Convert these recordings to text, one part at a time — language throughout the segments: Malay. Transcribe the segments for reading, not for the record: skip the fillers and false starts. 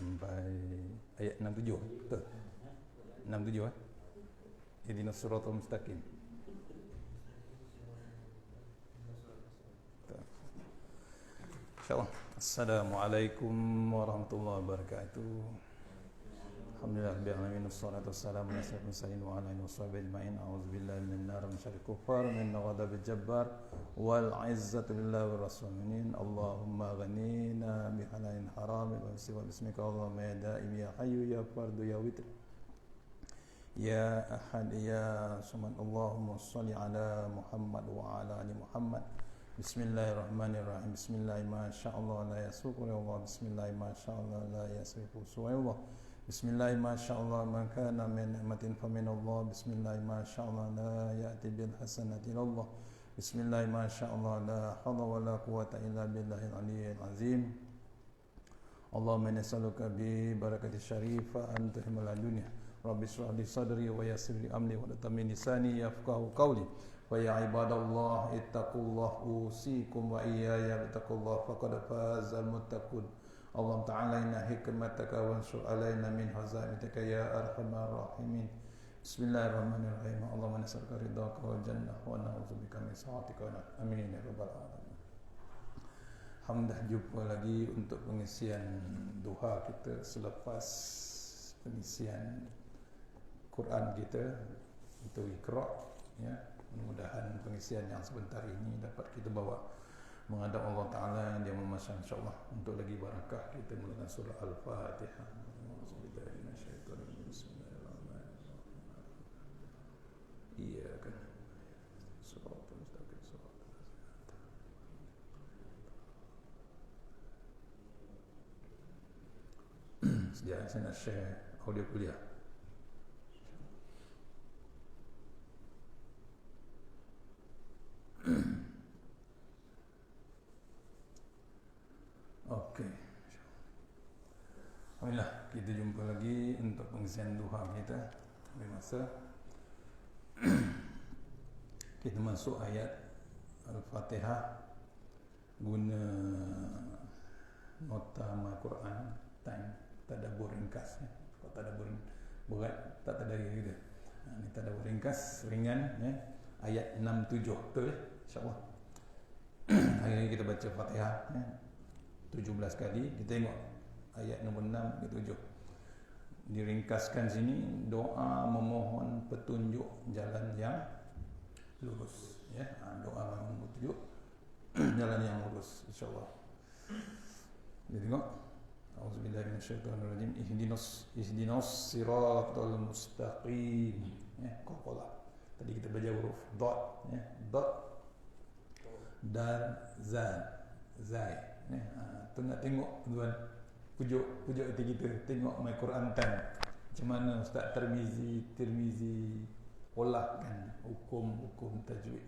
sampai ayat 67. Betul? 67 eh? Ihdinas siratal mustaqim. InsyaAllah. Assalamualaikum warahmatullahi wabarakatuh. Alhamdulillah rabbil alamin wassalatu wassalamu ala sayyidil mursalin wa ala alihi washabihi ajma'in. A'udzubillahi minan nar min syarril kuffar min ghadabil jabbar wal 'izzatu billahi war rasulin. Allahumma ghanina bi halalin haram wa bismika Allahumma ya daim ya hayyu ya fardu ya witr ya ahad ya samad. Allahumma shalli ala Muhammad wa ala ali Muhammad. Bismillahirrahmanirrahim. Bismillah ma sya'allah la yasrifu Allah. Bismillah ma sya'allah la yasrifu Allah. Bismillah ma sya'allah man kana min ni'matin fa min Allah. Bismillah ma sya'allah la ya'ti bil hasanati Allah. Bismillah ma sya'allah la hawla wa la quwwata illa billahil aliyyil azim. Allahumma nas'aluka bi barakati syarifa an tuhimul dunya. Rabbi shrah li sadri wa yassir li amri wa tammin lisani yafqahu qawli. Wa ya ibadallah ittaqullah usikum wa iyaya bittaqullah faqad fazal muttaqun. Allah ta'ala inna hikmataka wa ansur alaina min hazaitika ya arhamar rahimin. Bismillahirrahmanirrahim. Allahumma nas'aluka ridhaka wal jannah wa na'udzubika min sakhatika. Amin ya rabbal alamin. Alhamdulillah, jumpa lagi untuk pengisian duha kita selepas pengisian Quran kita untuk Iqra, ya. Mudah-mudahan pengisian yang sebentar ini dapat kita bawa menghadap Allah Ta'ala yang dia memasang, insyaAllah, untuk lagi barakah kita mulakan surah Al-Fatihah. Iya kan. Sejak saya nak share audio kuliah. Okey. Alhamdulillah, kita jumpa lagi untuk pengisian duha kita. Sampai masa kita masuk ayat Al-Fatihah guna nota Al-Quran time tadabbur ringkas, ya. Kalau tadabbur berat tak tadabbur kita. Ini tadabbur ringkas ringan, ya. Ayat 67 betul, ya? InsyaAllah. Hari ini kita baca Fatihah, ya. 17 kali. Kita tengok ayat nombor 6 ke 7. Diringkaskan sini doa memohon petunjuk jalan yang lurus, ya. Doa memohon petunjuk jalan yang lurus, insyaallah. Kita tengok. Auzubillahi minasyaitonirrajim. Ihdinas siratal mustaqim. Ya, qala. Tadi kita baca huruf dot, ya. Dot dan zai. Tu nak tengok tuan pujuk hati kita, tengok My Quran Time macam mana Ustaz Tirmizi olahkan hukum tajwid.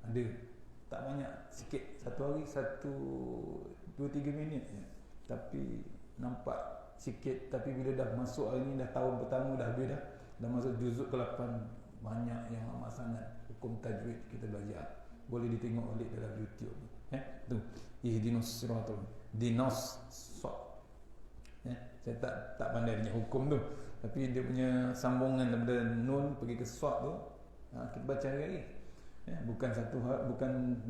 Ada tak banyak, sikit, satu hari 2-3 minit je. Tapi nampak sikit, tapi bila dah masuk hari ni, dah tahun pertama dah habis dah masuk juzuk ke-8, banyak yang amat sangat hukum tajwid kita belajar. Boleh ditengok balik dalam YouTube. Tu ihdinas siratal dinas sot. Saya tak pandai punya hukum tu, tapi dia punya sambungan daripada nun pergi ke sot tu, kita baca hari-hari. Bukan satu hari,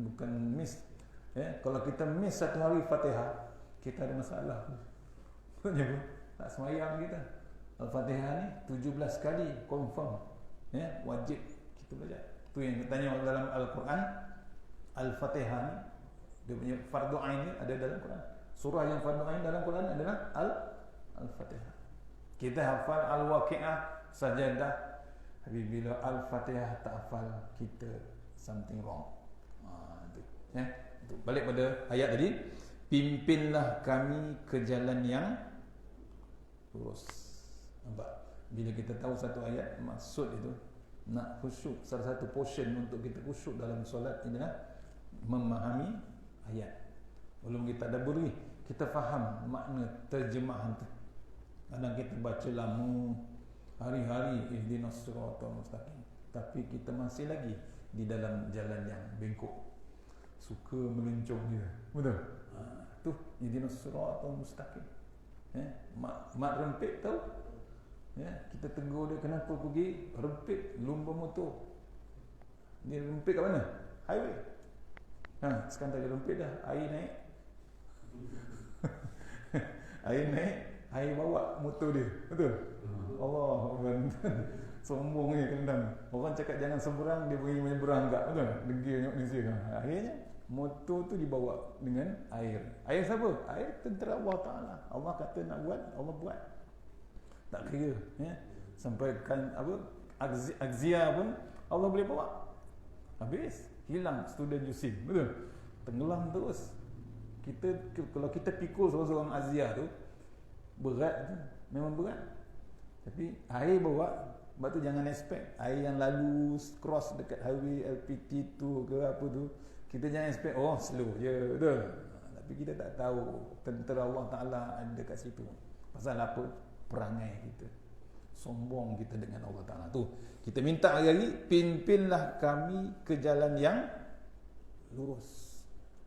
bukan miss. Kalau kita miss satu hari Fatihah, kita ada masalah. Maksudnya pun tak semayang kita. Al-Fatihah ni 17 kali confirm, wajib kita belajar. Tu yang ditanya dalam Al-Quran. Al-Fatihah ni dia punya fardu ain ni ada dalam Quran. Surah yang fardu ain dalam Quran adalah Al-Fatihah. Kita hafal Al-Waqi'ah, Sajadah, tapi bila Al-Fatihah tak hafal, kita something wrong. Itu balik pada ayat tadi, pimpinlah kami ke jalan yang lurus. Nampak? Bila kita tahu satu ayat, maksud itu nak khusyuk, salah satu portion untuk kita khusyuk dalam solat adalah memahami ayat. Belum kita tadabbur, kita faham makna terjemahan tu. Kadang kita baca lama hari-hari ihdinas siratal mustaqim, tapi kita masih lagi di dalam jalan yang bengkok, suka melencong je. Betul? Tu ihdinas siratal mustaqim. Mak rempit tahu? Kita tegur dia, kenapa pergi rempit lumba motor? Dia rempit kat mana? Highway. Sekarang tak ada rempit dah, air naik. Air naik, air bawa motor dia. Betul? Allah, sombongnya kendang. Orang cakap jangan seberang, dia pergi menyeberang enggak. Betul? Degil tengok Malaysia. Akhirnya motor tu dibawa dengan air. Air siapa? Air tentera Allah Ta'ala. Allah kata nak buat, Allah buat. Tak kira, sampaikan Agzia pun Allah boleh bawa. Habis hilang student Yusin. Betul? Tenggelam terus. Kalau kita pikul seorang-seorang Azia tu berat tu, memang berat. Tapi air bawa. Sebab tu jangan expect air yang lalu cross dekat highway LPT tu ke apa tu, kita jangan expect slow je. Betul? Tapi kita tak tahu tentera Allah Ta'ala ada kat situ. Pasal apa? Perangai kita, sombong kita dengan Allah Ta'ala tu. Kita minta hari-hari, pimpinlah kami ke jalan yang lurus.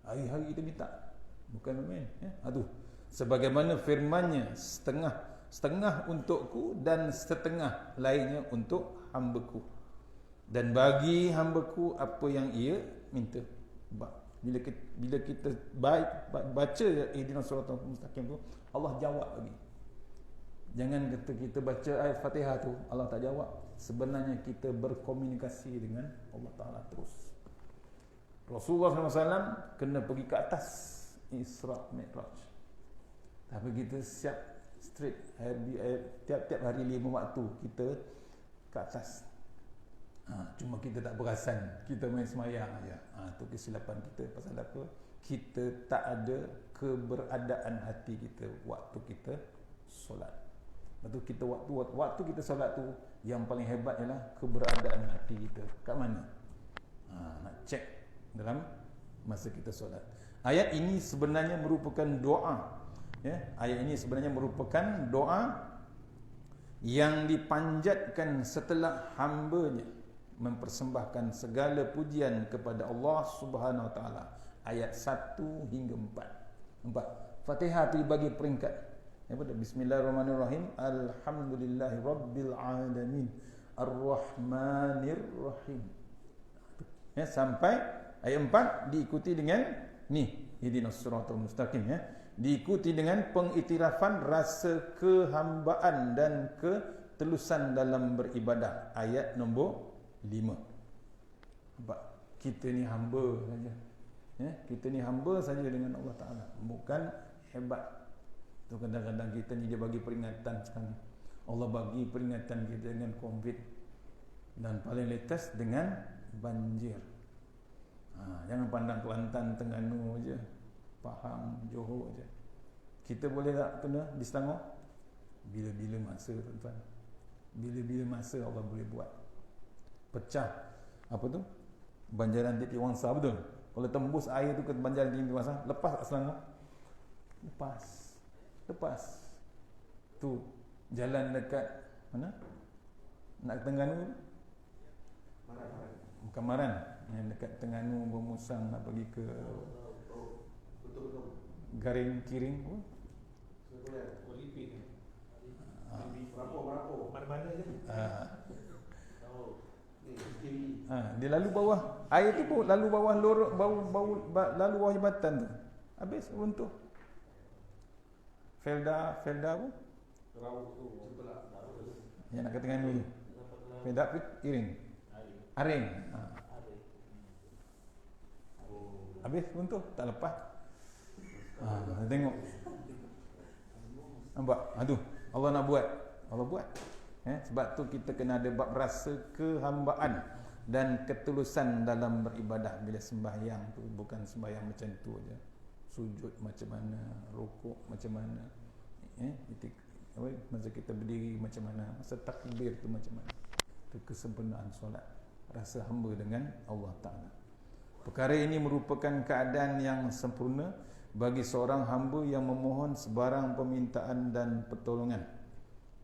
Hari-hari kita minta, bukan main. Aduh, sebagaimana firman-Nya, setengah untukku dan setengah lainnya untuk hamba-Ku, dan bagi hamba-Ku apa yang ia minta. Bila kita baca ihdinas siratal mustaqim tu, Allah jawab lagi. Jangan kata kita baca ayat Fatihah tu Allah tak jawab. Sebenarnya kita berkomunikasi dengan Allah Ta'ala terus. Rasulullah SAW kena pergi ke atas Isra Mi'raj, tapi kita siap straight tiap-tiap hari 5 waktu kita ke atas. Cuma kita tak perasan, kita main semayang aja. Tu kesilapan kita. Pasal apa? Kita tak ada keberadaan hati kita waktu kita solat. Lepas tu kita waktu kita solat tu, yang paling hebat ialah keberadaan hati kita kat mana. Nak cek dalam masa kita solat. Ayat ini sebenarnya merupakan doa. Ayat ini sebenarnya merupakan doa yang dipanjatkan setelah hamba-Nya mempersembahkan segala pujian kepada Allah Subhanahu Wa Taala. Ayat 1 hingga 4. Fatihah tu dibagi peringkat. Bismillahirrahmanirrahim. Alhamdulillahi Rabbil Alamin Ar-Rahmanir Rahim. Sampai ayat 4 diikuti dengan ni, ihdinas siratal mustaqim. Diikuti dengan pengiktirafan rasa kehambaan dan ketelusan dalam beribadah. Ayat nombor 5. Nampak? Kita ni hamba saja. Kita ni hamba saja dengan Allah Ta'ala, bukan hebat. Tu kadang-kadang kita ni dia bagi peringatan sekarang. Allah bagi peringatan kita dengan COVID, dan paling latest dengan banjir. Jangan pandang Kelantan, Terengganu je, Pahang, Johor je. Kita boleh tak kena di Selangor? Bila-bila masa, tuan-tuan. Bila-bila masa Allah boleh buat. Pecah apa tu? Banjaran Tinggi Wangsa, betul? Kalau tembus air tu ke banjaran Tinggi Wangsa, lepas kat Selangor? Lepas. Tu jalan dekat mana? Nak ke Terengganu? Bukan Maran. Yang dekat Terengganu Bermusang nak pergi ke Garing Kiring pun. Mana-mana je. Dia lalu bawah air tu pun, lalu bawah lorong, lalu bawah jambatan tu. Habis runtuh. Felda pun. Yang nak ke Terengganu. Felda Kiring. Aring. Habis runtuh, tak lepas. Tengok. Nampak? Aduh, Allah nak buat. Allah buat. Sebab tu kita kena ada bab rasa kehambaan dan ketulusan dalam beribadah. Bila sembahyang tu bukan sembahyang macam tu aja. Sujud macam mana, rukuk macam mana, masa kita berdiri macam mana, masa takbir tu macam mana. Itu kesempurnaan solat, rasa hamba dengan Allah Ta'ala. Perkara ini merupakan keadaan yang sempurna bagi seorang hamba yang memohon sebarang permintaan dan pertolongan.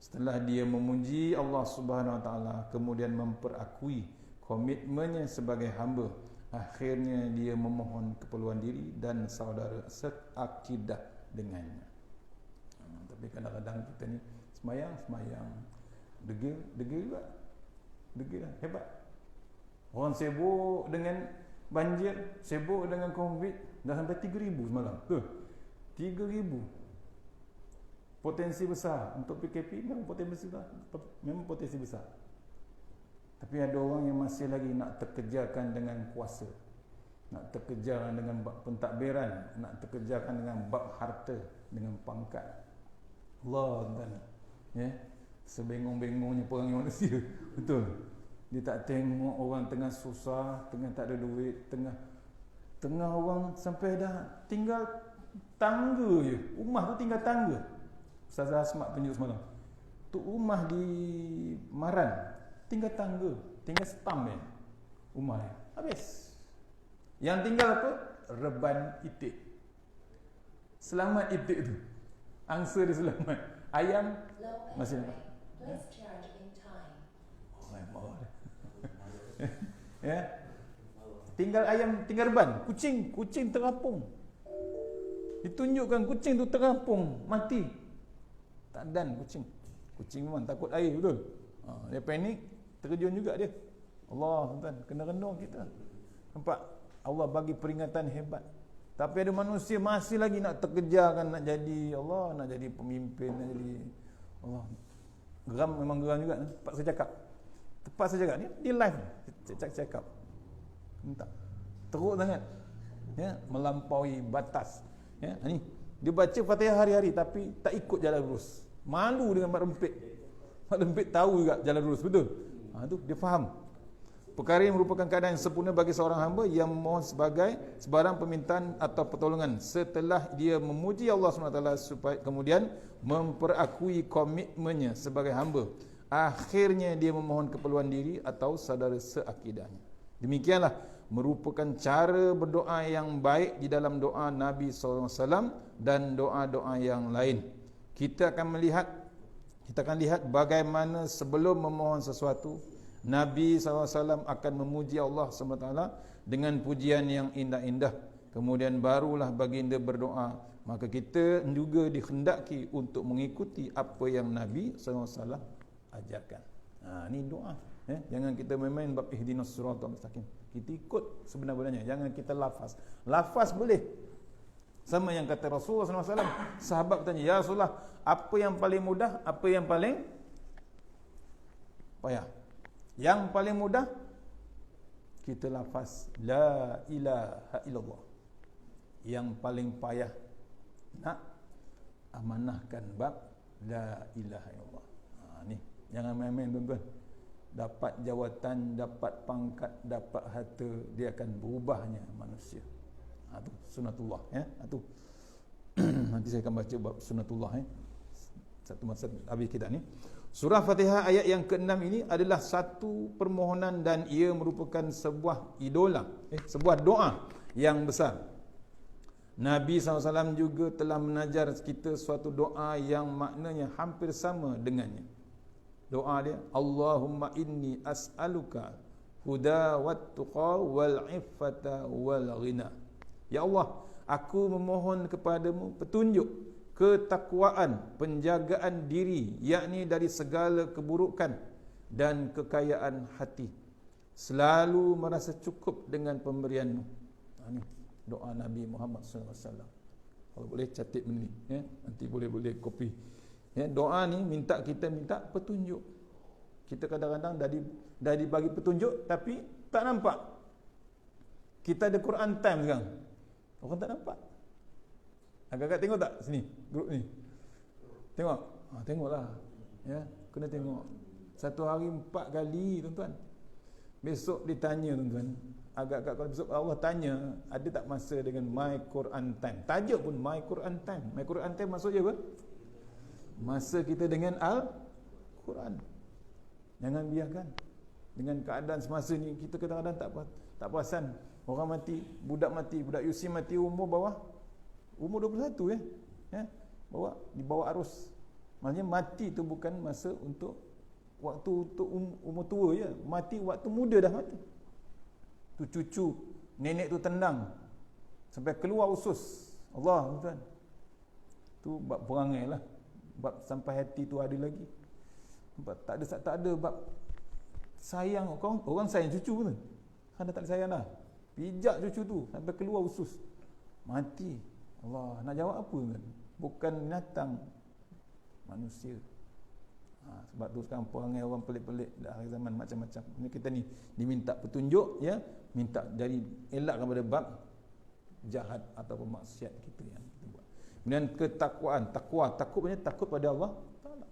Setelah dia memuji Allah Subhanahu Wa Ta'ala, kemudian memperakui komitmennya sebagai hamba, akhirnya dia memohon keperluan diri dan saudara seakidah dengannya. Tapi kadang-kadang kita ni semayang degil juga. Degil lah, hebat. Orang sibuk dengan banjir, sibuk dengan COVID, dah sampai 3,000 semalam. 3,000. Potensi besar untuk PKP memang potensi besar. Tapi ada orang yang masih lagi nak terkejarkan dengan kuasa, nak terkejar dengan bab pentadbiran, nak terkejarkan dengan bab harta, dengan pangkat. Allah tuan, ya, sebengong-bengongnya perangai manusia. Betul. Dia tak tengok orang tengah susah, tengah tak ada duit, tengah orang sampai dah tinggal tangga je. Rumah tu tinggal tangga. Ustazah Asmat tunjuk semalam. Tu rumah di Maran, tinggal tangga, tinggal stam je rumah dia. Habis. Yang tinggal apa? Reban itik. Selamat itik tu. Angsa dia selamat. Ayam masih nampak. Marah dia. Ya. Tinggal ayam, tinggal reban. Kucing terapung. Ditunjukkan kucing tu terapung, mati. Tak dan kucing. Kucing memang takut air, betul. Dia panik, terkejun juga dia. Allah, tuan, kena renung kita. Nampak? Allah bagi peringatan hebat. Tapi ada manusia masih lagi nak terkejarkan, nak jadi Allah, nak jadi pemimpin, nak jadi Allah. Geram, memang geram juga. Tepat saya cakap ni, dia live cakap. Minta. Teruk sangat. Ya, melampaui batas. Ya, ni dia baca Fatihah hari-hari tapi tak ikut jalan lurus. Malu dengan Mak Rempit. Mak Rempit tahu juga jalan lurus, betul. Tu dia faham. Perkara yang merupakan keadaan yang sempurna bagi seorang hamba yang memohon sebagai sebarang permintaan atau pertolongan setelah dia memuji Allah SWT supaya kemudian memperakui komitmennya sebagai hamba. Akhirnya dia memohon keperluan diri atau saudara seakidahnya. Demikianlah merupakan cara berdoa yang baik di dalam doa Nabi SAW dan doa-doa yang lain. Kita akan lihat bagaimana sebelum memohon sesuatu, Nabi SAW akan memuji Allah SWT dengan pujian yang indah-indah. Kemudian barulah baginda berdoa. Maka kita juga dikhendaki untuk mengikuti apa yang Nabi SAW ajarkan. Ini doa. Jangan kita main-main bab ihdinas siratal mustaqim. Kita ikut sebenar-benarnya. Jangan kita lafaz. Lafaz boleh. Sama yang kata Rasulullah SAW. Sahabat bertanya, ya Rasulullah, apa yang paling mudah, apa yang paling payah? Yang paling mudah kita lafaz la ilaha illallah. Yang paling payah nak amanahkan bab la ilaha illallah. Ni jangan main-main tuan-tuan. Dapat jawatan, dapat pangkat, dapat harta, dia akan berubahnya manusia. Tu sunatullah, ya. Tu nanti saya akan baca bab sunatullah, satu masa habis kita ni. Surah Fatihah ayat yang ke-6 ini adalah satu permohonan dan ia merupakan sebuah sebuah doa yang besar. Nabi SAW juga telah menajar kita suatu doa yang maknanya hampir sama dengannya. Doa dia, Allahumma inni as'aluka huda wat tuqa wal iffata wal ghina. Ya Allah, aku memohon kepadamu petunjuk, ketakwaan, penjagaan diri, yakni dari segala keburukan dan kekayaan hati. Selalu merasa cukup dengan pemberianmu. Ini doa Nabi Muhammad SAW. Kalau boleh catat benda ni, ya. Nanti boleh copy. Ya, doa ni kita minta petunjuk. Kita kadang-kadang dah dibagi petunjuk tapi tak nampak. Kita ada Quran time sekarang. Orang tak nampak. Agak-agak tengok tak sini grup ni? Tengok. Tengoklah. Ya, kena tengok. Satu hari 4 kali tuan-tuan. Besok ditanya tuan-tuan. Agak-agak kalau besok Allah tanya, ada tak masa dengan My Quran Time? Tajuk pun My Quran Time. My Quran Time maksudnya apa? Masa kita dengan Al-Quran. Jangan biarkan. Dengan keadaan semasa ni, kita kadang-kadang tak perasan. Orang mati, budak Yusi mati umur 21 ya. Dibawa arus. Maksudnya mati tu bukan masa untuk waktu untuk umur tua je. Mati waktu muda dah mati. Tu cucu nenek tu tendang sampai keluar usus. Allah tuan. Tu bab perangai lah. bab sampai hati tu ada lagi. Nampak? Tak ada bab sayang. Orang sayang cucu tu, kan dah tak ada sayang dah. Pijak cucu tu sampai keluar usus, mati. Allah nak jawab apa kan? Bukan binatang, manusia. Sebab tu sekarang perangai orang pelik-pelik dah akhir zaman macam-macam. Ini kita ni diminta petunjuk, ya, minta dari elakkan pada bab jahat ataupun maksiat kita yang kita buat. Kemudian ketakwaan, takut punya takut pada Allah Taala.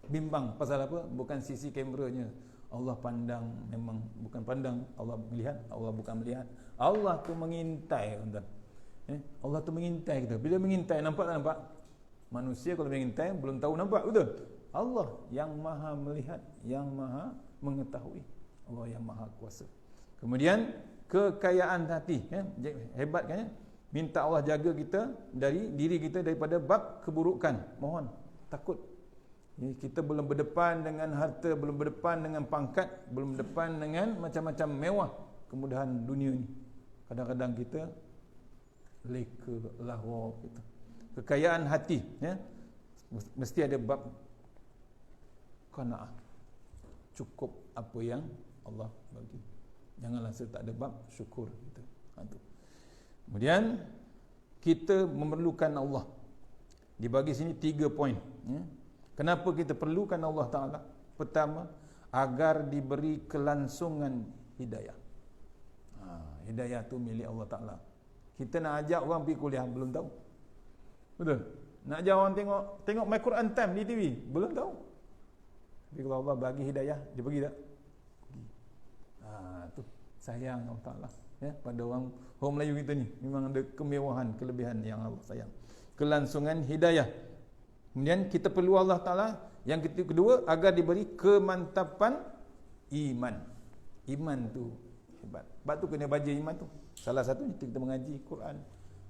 Bimbang pasal apa? Bukan sisi kameranya. Allah pandang, memang bukan pandang. Allah melihat, Allah bukan melihat. Allah tu mengintai, tuan-tuan. Allah tu mengintai kita. Bila mengintai, nampak tak nampak? Manusia kalau mengintai belum tahu nampak, betul? Allah yang maha melihat, yang maha mengetahui. Allah yang maha kuasa. Kemudian kekayaan hati, ya, hebat kan, ya? Minta Allah jaga kita dari diri kita daripada bab keburukan. Mohon, takut. Kita belum berdepan dengan harta, belum berdepan dengan pangkat, belum berdepan dengan macam-macam mewah kemudahan dunia ni. Kadang-kadang kita leka, lahwa kita. Kekayaan hati, ya, mesti ada bab qanaah, cukup apa yang Allah bagi. Janganlah tak ada bab syukur kita. Kemudian kita memerlukan Allah. Dibagi sini 3 poin, ya. Kenapa kita perlukan Allah Ta'ala? Pertama, agar diberi kelangsungan hidayah. Hidayah tu milik Allah Ta'ala. Kita nak ajak orang pergi kuliah, belum tahu. Betul? Nak ajak orang tengok My Quran Time di TV, belum tahu. Tapi kalau Allah bagi hidayah, dia pergi tak? Pergi. Tu sayang Allah Ta'ala, ya, pada orang Melayu kita ni. Memang ada kemewahan, kelebihan yang Allah sayang. Kelangsungan hidayah. Kemudian kita perlu Allah Ta'ala. Yang kedua, agar diberi kemantapan iman. Iman tu hebat. Sebab tu kena baca iman tu. Salah satunya kita mengaji Quran,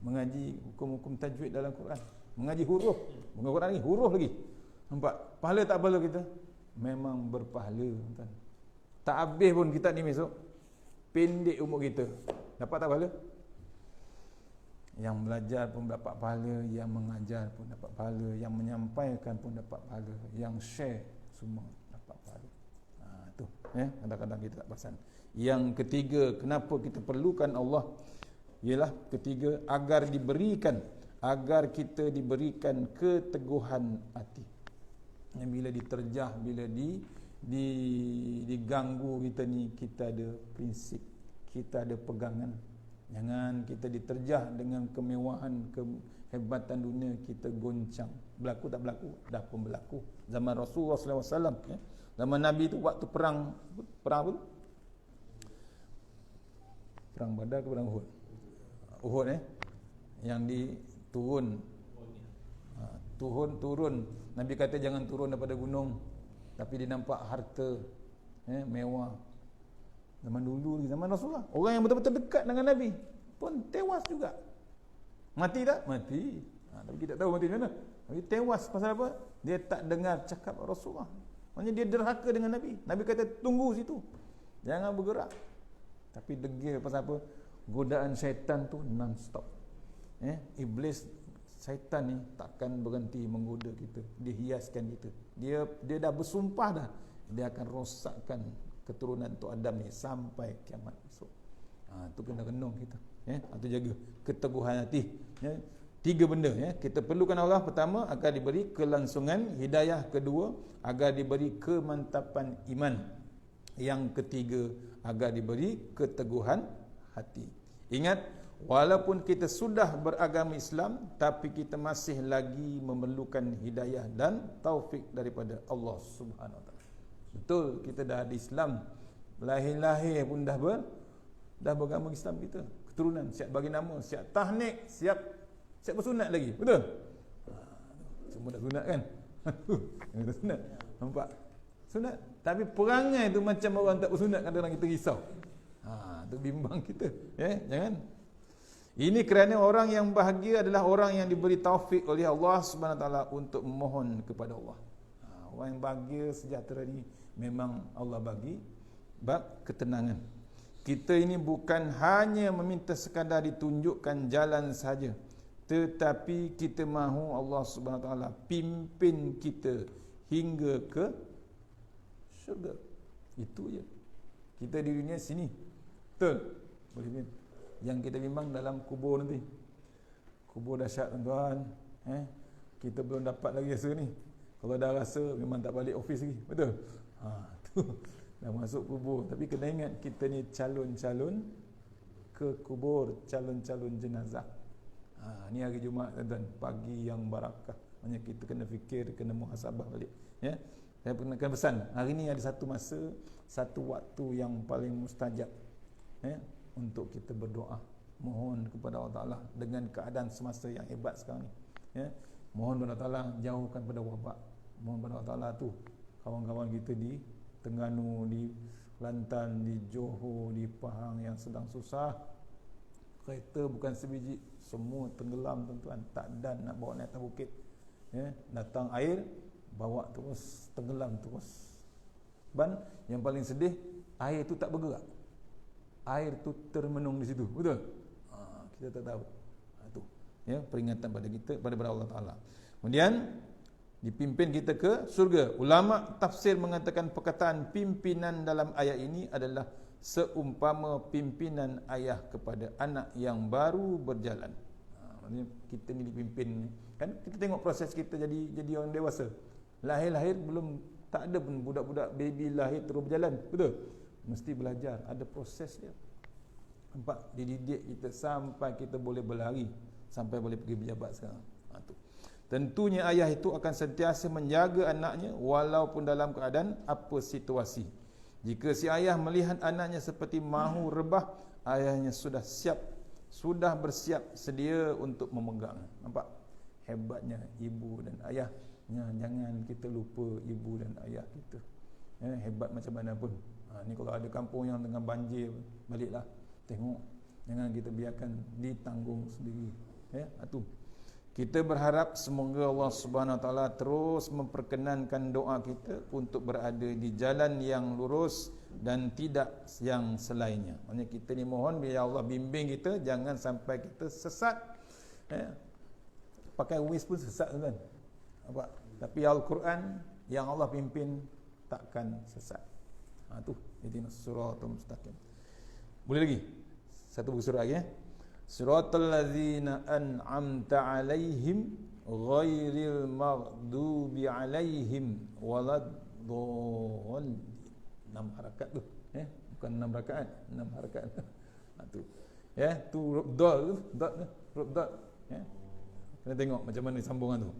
mengaji hukum-hukum tajwid dalam Quran, mengaji huruf. Bukan Quran lagi, huruf lagi. Nampak? Pahala tak pahala kita? Memang berpahala, tuan. Tak habis pun kita ni besok. Pendek umur kita, dapat tak pahala? Yang belajar pun dapat pahala, yang mengajar pun dapat pahala, yang menyampaikan pun dapat pahala, yang share semua dapat pahala. Tu, ya, kadang-kadang kita tak perasan. Yang ketiga, kenapa kita perlukan Allah? Ialah ketiga, agar kita diberikan keteguhan hati. Yang bila diterjah, bila diganggu kita ni, kita ada prinsip, kita ada pegangan. Jangan kita diterjah dengan kemewahan, kehebatan dunia, kita goncang. Berlaku tak berlaku? Dah pun berlaku. Zaman Rasulullah SAW, ya. Zaman Nabi tu waktu perang apa tu? Perang Badar ke perang Uhud? Uhud, yang turun. Nabi kata jangan turun daripada gunung, tapi dia nampak harta, mewah. Zaman dulu, zaman Rasulullah, orang yang betul-betul dekat dengan Nabi pun tewas juga. Mati tak? Mati. Tapi kita tahu mati mana. Tapi tewas pasal apa? Dia tak dengar cakap Rasulullah. Maksudnya dia derhaka dengan Nabi. Nabi kata tunggu situ, jangan bergerak. Tapi degil pasal apa? Godaan syaitan tu non-stop. Iblis, syaitan ni takkan berhenti menggoda kita. Dia hiaskan kita. Dia dah bersumpah dah, dia akan rosakkan keturunan Tok Adam ni sampai kiamat esok. Tu kena renung kita, atau jaga keteguhan hati, 3 benda, kita perlukan Allah. Pertama, agar diberi kelangsungan hidayah. Kedua, agar diberi kemantapan iman. Yang ketiga, agar diberi keteguhan hati. Ingat, walaupun kita sudah beragama Islam, tapi kita masih lagi memerlukan hidayah dan taufik daripada Allah Subhanahu Wa Taala. Betul, kita dah ada Islam, lahir-lahir pun dah beragama Islam kita, keturunan, siap bagi nama, siap tahnik, siap bersunat lagi, betul? Semua dah sunat kan? Dah sunat, nampak? Sunat, tapi perangai tu macam orang tak bersunat, kadang-kadang kita risau. Tu bimbang kita, jangan. Ini kerana orang yang bahagia adalah orang yang diberi taufik oleh Allah Subhanahu Wa Taala untuk memohon kepada Allah. Orang yang bahagia, sejahtera ni memang Allah bagi bab ketenangan. Kita ini bukan hanya meminta sekadar ditunjukkan jalan saja, tetapi kita mahu Allah Subhanahu Wa Taala pimpin kita hingga ke syurga. Itu je. Kita di dunia sini. Betul? Boleh. Yang kita bimbang dalam kubur nanti. Kubur dahsyat tuan-tuan. Kita belum dapat lagi rasa ni. Kalau dah rasa memang tak balik office lagi. Betul? Tu dah masuk kubur. Tapi kena ingat kita ni calon-calon ke kubur, calon-calon jenazah. Ni hari Jumaat tuan-tuan, pagi yang barakah. Maknanya kita kena fikir, kena muhasabah balik. Ya. Saya pernah pesan, hari ni ada satu masa, satu waktu yang paling mustajab. Ya, untuk kita berdoa, mohon kepada Allah Taala dengan keadaan semasa yang hebat sekarang ni. Ya. Mohon kepada Allah Taala jauhkan pada wabak. Mohon kepada Allah Taala tu kawan-kawan kita di Terengganu, di Kelantan, di Johor, di Pahang yang sedang susah. Kereta bukan sebiji, semua tenggelam tuan-tuan, tak dan nak bawa naik atas bukit. Ya, datang air, bawa terus, tenggelam terus. Ban yang paling sedih, air tu tak bergerak. Air tu termenung di situ. Betul? Kita tak tahu. Tu. Ya, peringatan pada kita, pada Allah Taala. Kemudian dipimpin kita ke surga. Ulama tafsir mengatakan perkataan pimpinan dalam ayat ini adalah seumpama pimpinan ayah kepada anak yang baru berjalan. Maksudnya kita ni dipimpin. Kan kita tengok proses kita jadi orang dewasa. Lahir-lahir belum, tak ada pun budak-budak baby lahir terus berjalan. Betul? Mesti belajar, ada proses dia. Nampak? Dididik kita sampai kita boleh berlari, sampai boleh pergi berjabat sekarang. Tu. Tentunya ayah itu akan sentiasa menjaga anaknya walaupun dalam keadaan apa situasi. Jika si ayah melihat anaknya seperti mahu rebah, ayahnya sudah bersiap sedia untuk memegang. Nampak? Hebatnya ibu dan ayah. Jangan kita lupa ibu dan ayah kita. Hebat macam mana pun. Ni kalau ada kampung yang tengah banjir, baliklah tengok. Jangan kita biarkan ditanggung sendiri. Tu. Kita berharap semoga Allah Subhanahu Wa Taala terus memperkenankan doa kita untuk berada di jalan yang lurus dan tidak yang selainnya. Maksudnya kita ni mohon biar Allah bimbing kita, jangan sampai kita sesat. Pakai wis pun sesat kan. Apa? Tapi Al-Quran yang Allah pimpin takkan sesat. Tu ihdinas siratal mustaqim. Boleh lagi? Satu buku surah lagi Siratal ladzina an'amta 'alaihim ghairil maghdubi 'alaihim waladdallin. 6 harakat tu. Bukan 6 rakaat, 6 harakat. Tu. Tu rubdal tu, rubdal. Kena tengok macam mana sambungan tu.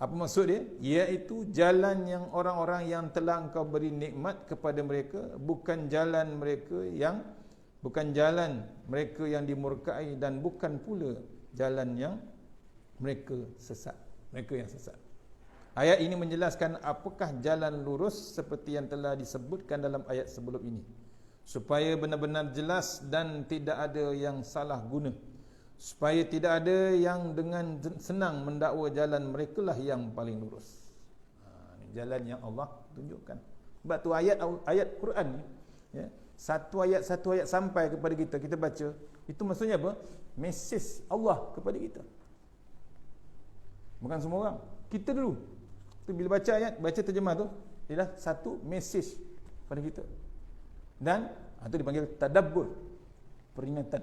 Apa maksud dia? Iaitu jalan yang orang-orang yang telah engkau beri nikmat kepada mereka, bukan jalan mereka yang dimurkai dan bukan pula jalan yang mereka sesat. Mereka yang sesat. Ayat ini menjelaskan apakah jalan lurus seperti yang telah disebutkan dalam ayat sebelum ini, supaya benar-benar jelas dan tidak ada yang salah guna. Supaya tidak ada yang dengan senang mendakwa jalan merekalah yang paling lurus. Jalan yang Allah tunjukkan. Sebab tu ayat Quran ni, satu ayat sampai kepada kita, kita baca, itu maksudnya apa? Mesej Allah kepada kita. Bukan semua orang. Kita dulu. Tu bila baca ayat, baca terjemah tu, ialah satu mesej pada kita. Dan itu dipanggil tadabbur, peringatan.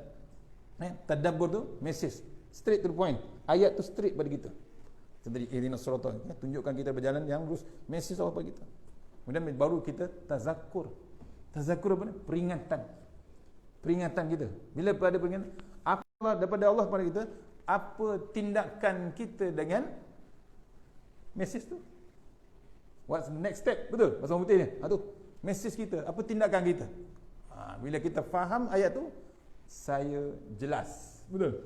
Tadabbur tu mesej, straight to the point. Ayat tu straight pada kita. Tadi ihdinas siratal, tunjukkan kita berjalan yang lurus, mesej Allah pada kita. Kemudian baru kita tazakkur. Tazakkur apa ni? Peringatan kita. Bila ada peringatan daripada Allah pada kita, apa tindakan kita dengan mesej tu? What's the next step? Betul? Bahasa putih ni. Tu mesej kita, apa tindakan kita? Bila kita faham ayat tu, saya jelas. Betul?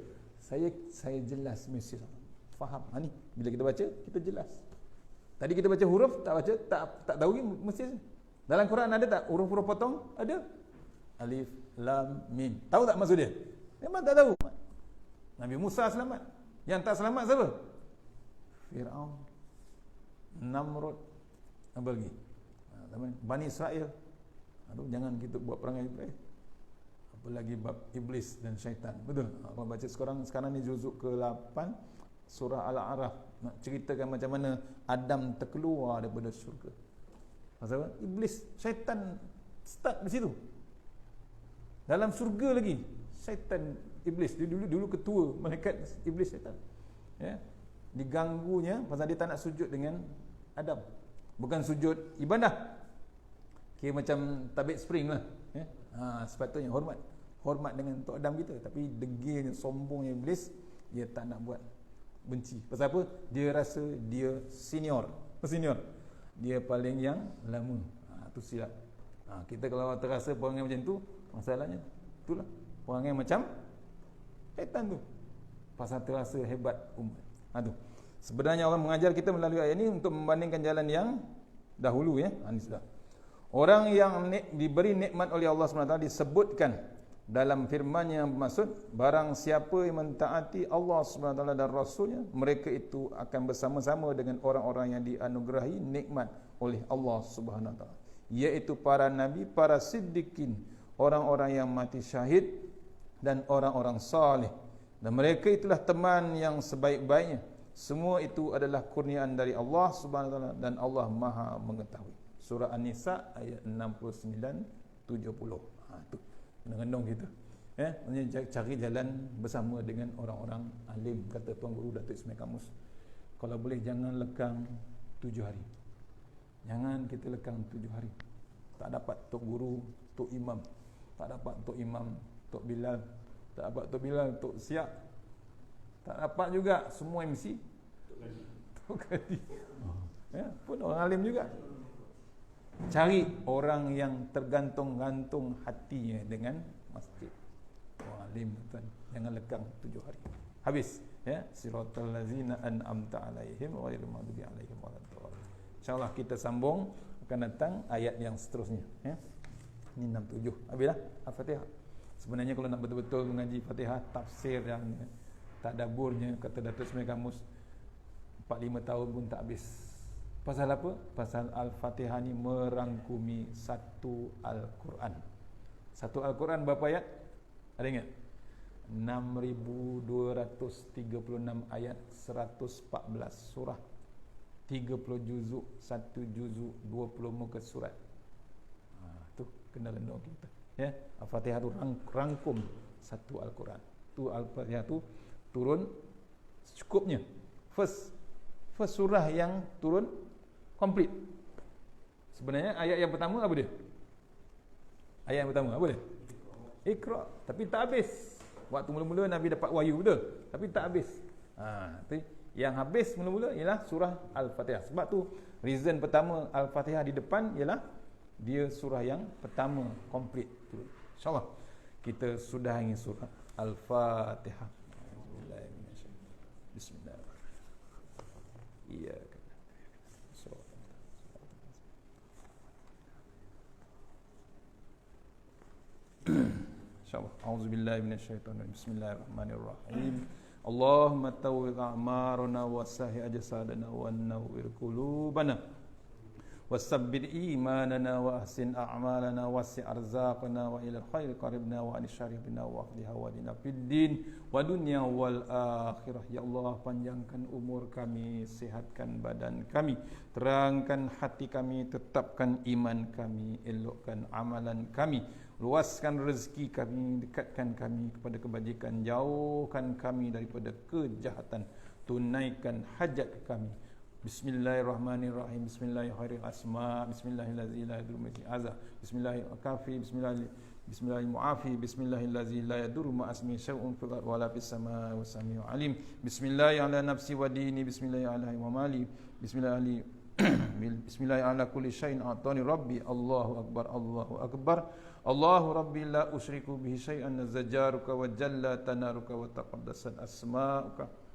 Saya jelas mesej. Faham. Ni bila kita baca, kita jelas. Tadi kita baca huruf, tak baca, tak tahu ni mesej. Dalam Quran ada tak huruf-huruf potong? Ada. Alif, lam, mim. Tahu tak maksud dia? Memang tak tahu. Nabi Musa selamat. Yang tak selamat siapa? Fir'aun, Namrud, apa lagi? Bani Israel. Jangan kita buat perangai Israel. Apalagi bab iblis dan syaitan. Betul. Kalau baca sekarang ni juzuk ke-8 surah Al-A'raf, nak ceritakan macam mana Adam terkeluar daripada syurga. Pasal apa? Iblis, syaitan start di situ. Dalam syurga lagi, syaitan iblis dia dulu ketua malaikat iblis syaitan. Ya. Diganggunya pasal dia tak nak sujud dengan Adam. Bukan sujud ibadah. Kira macam tabik spring lah. Ya. Sepatutnya hormat dengan Tok Adam kita, tapi degilnya, sombongnya iblis, dia tak nak buat, benci. Pasal apa? Dia rasa dia senior. Dia paling yang lama. Tu silap. Kita kalau terasa perangai macam tu, masalahnya itulah perangai macam syaitan tu. Pasal terasa hebat umat. Tu. Sebenarnya orang mengajar kita melalui ayat ini untuk membandingkan jalan yang dahulu, ya. Ini sudah. Orang yang diberi nikmat oleh Allah SWT disebutkan dalam firman yang bermaksud, barang siapa yang mentaati Allah SWT dan Rasulnya, mereka itu akan bersama-sama dengan orang-orang yang dianugerahi nikmat oleh Allah SWT, iaitu para nabi, para siddiqin, orang-orang yang mati syahid, dan orang-orang salih. Dan mereka itulah teman yang sebaik-baiknya. Semua itu adalah kurniaan dari Allah SWT, dan Allah Maha mengetahui. Surah An-Nisa ayat 69-70. Tu kena-kendong kita. Cari jalan bersama dengan orang-orang alim, kata Tuan Guru Datuk Ismail Kamus. Kalau boleh jangan lekang 7 hari. Jangan kita lekang 7 hari. Tak dapat Tok Guru, Tok Imam, tak dapat Tok Imam, Tok Bilal, tak dapat Tok Bilal, Tok Siap, tak dapat juga semua MC, Tok Kadi. Ya, pun orang alim juga. Cari orang yang tergantung-gantung hatinya dengan masjid. Orang alim, tuan. Jangan lekang 7 hari. Habis, ya. Siratal ladzina an'amta 'alaihim ghairil maghdubi 'alaihim waladdallin. Insya-Allah kita sambung, akan datang ayat yang seterusnya, ya. Ini 67. Habislah Al-Fatihah. Sebenarnya kalau nak betul-betul mengaji Fatihah, tafsir yang tadaburnya, kata Datuk Ismail Kamus, 4-5 tahun pun tak habis. Pasal apa? Pasal Al-Fatihah ni merangkumi satu Al-Quran. Satu Al-Quran berapa ayat? Ada ingat? 6,236 ayat, 114 surah, 30 juzuk, 1 juzuk, 20 muka surat. Tu kena rendung kita, ya. Al-Fatihah tu rangkum satu Al-Quran. Tu Al-Fatihah tu turun secukupnya. First surah yang turun komplit. Sebenarnya ayat yang pertama apa dia? Ayat yang pertama apa dia? Iqra. Tapi tak habis. Waktu mula-mula Nabi dapat wahyu, betul? Tapi tak habis. Yang habis mula-mula ialah surah Al-Fatihah. Sebab tu reason pertama Al-Fatihah di depan ialah dia surah yang pertama komplit. InsyaAllah kita sudahi surah Al-Fatihah. Bismillahirrahmanirrahim. Iya. InsyaAllah. A'udzubillahi minasyaitonir rajim. Bismillahirrahmanirrahim. Allahumma tawwid a'marana wa sahih ajsadana wa nawwir qulubana wasabbir imanana wa ahsin a'malana wasi' arzaqana wa ila khair qaribna wa anisharibna wa ahliha wa dina fid din wa dunya wal akhirah. Ya Allah, panjangkan umur kami, sihatkan badan kami, terangkan hati kami, tetapkan iman kami, elokkan amalan kami, luaskan rezeki kami, dekatkan kami kepada kebajikan, jauhkan kami daripada kejahatan, tunaikan hajat kami. Bismillahirrahmanirrahim. Bismillahirrahmanirrahim. Asma. Bismillahirrahmanirrahim. La yadurru ma'a azza. Bismillahirrahmanirrahim. Bismillahirrahmanirrahim. Bismillahirrahmanirrahim. La yadurru ma'a asmi syai'un fil ardi wa la fis samaa'i wa samiu alim. Bismillahirrahmanirrahim. Ala nafsi wa dini. Bismillahirrahmanirrahim. Wa mali. Bismillahirrahmanirrahim. Bismillahirrahmanirrahim. Ala kulli syai'in a'tani rabbi. Allahu akbar. Allahu akbar. Allahu rabbi la usyriku bihi syai'an. Zajaruka wa jalla tanaruka wa taqaddasat asma'uka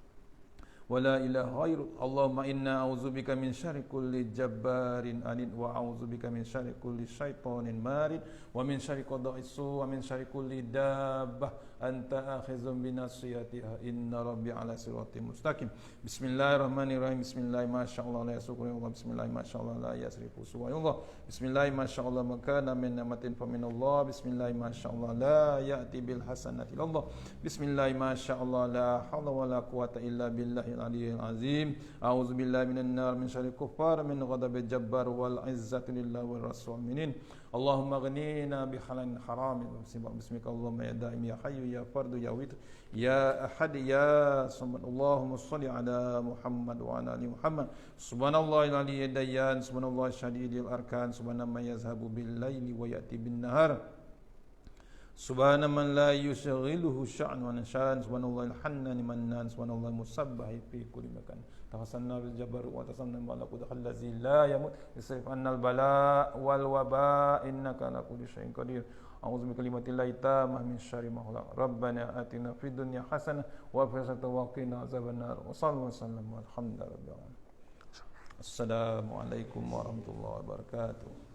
wa la ilaha ghairuk. Allahumma inna a'udzubika min syarri kulli jabbarin anid wa a'udzubika min syarri kulli syaitanin marid wa min syarri qada'is su wa min syarri kulli dabbah anta akhizun binasiyatiha inna rabbi ala siratim mustaqim. Bismillahirrahmanirrahim. Bismillah masyaallah la yasukun Allah. Bismillah masyaallah la yasrifu suwayullah. Bismillah masyaallah makana min namatin faminallah. Bismillah masyaallah la ya'ti bil hasanati Allah. Bismillah masyaallah la haula wala quwata illa billahil aliyyil azim. A'udzubillahi minan nar min syarril kuffar min ghadabil jabbar wal izzati lillahi war rasul minin. Allahumma ghnina bi halalin haramin bismika Allahumma ya daim ya hayyu ya fardu ya witr ya ahad ya samad. Allahumma shalli ala Muhammad wa ala ali Muhammad. Subhanallahil aliyyid dayyan subhanallahi syadidil arkan subhana man yazhabu bil laili wa ya'ti bin nahar. Subhana man la yushghiluhu sya'an wa nashan. Subhanallahil hannan mannan. Subhanallahil musabbahi fi kulli makan. Tawassalna bil jabbar wa tasamna malaku allazi la yamut. Yusrif annal bala wal waba innaka ala kulli syai'in qadir. A'udzu bikalimatillahi tammah min syarri ma khalaq. Rabbana atina fid dunya hasanah wa fil akhirati wa qina azabannar. Wa sallallahu alaihi wa sallam. Assalamu alaikum warahmatullahi wabarakatuh.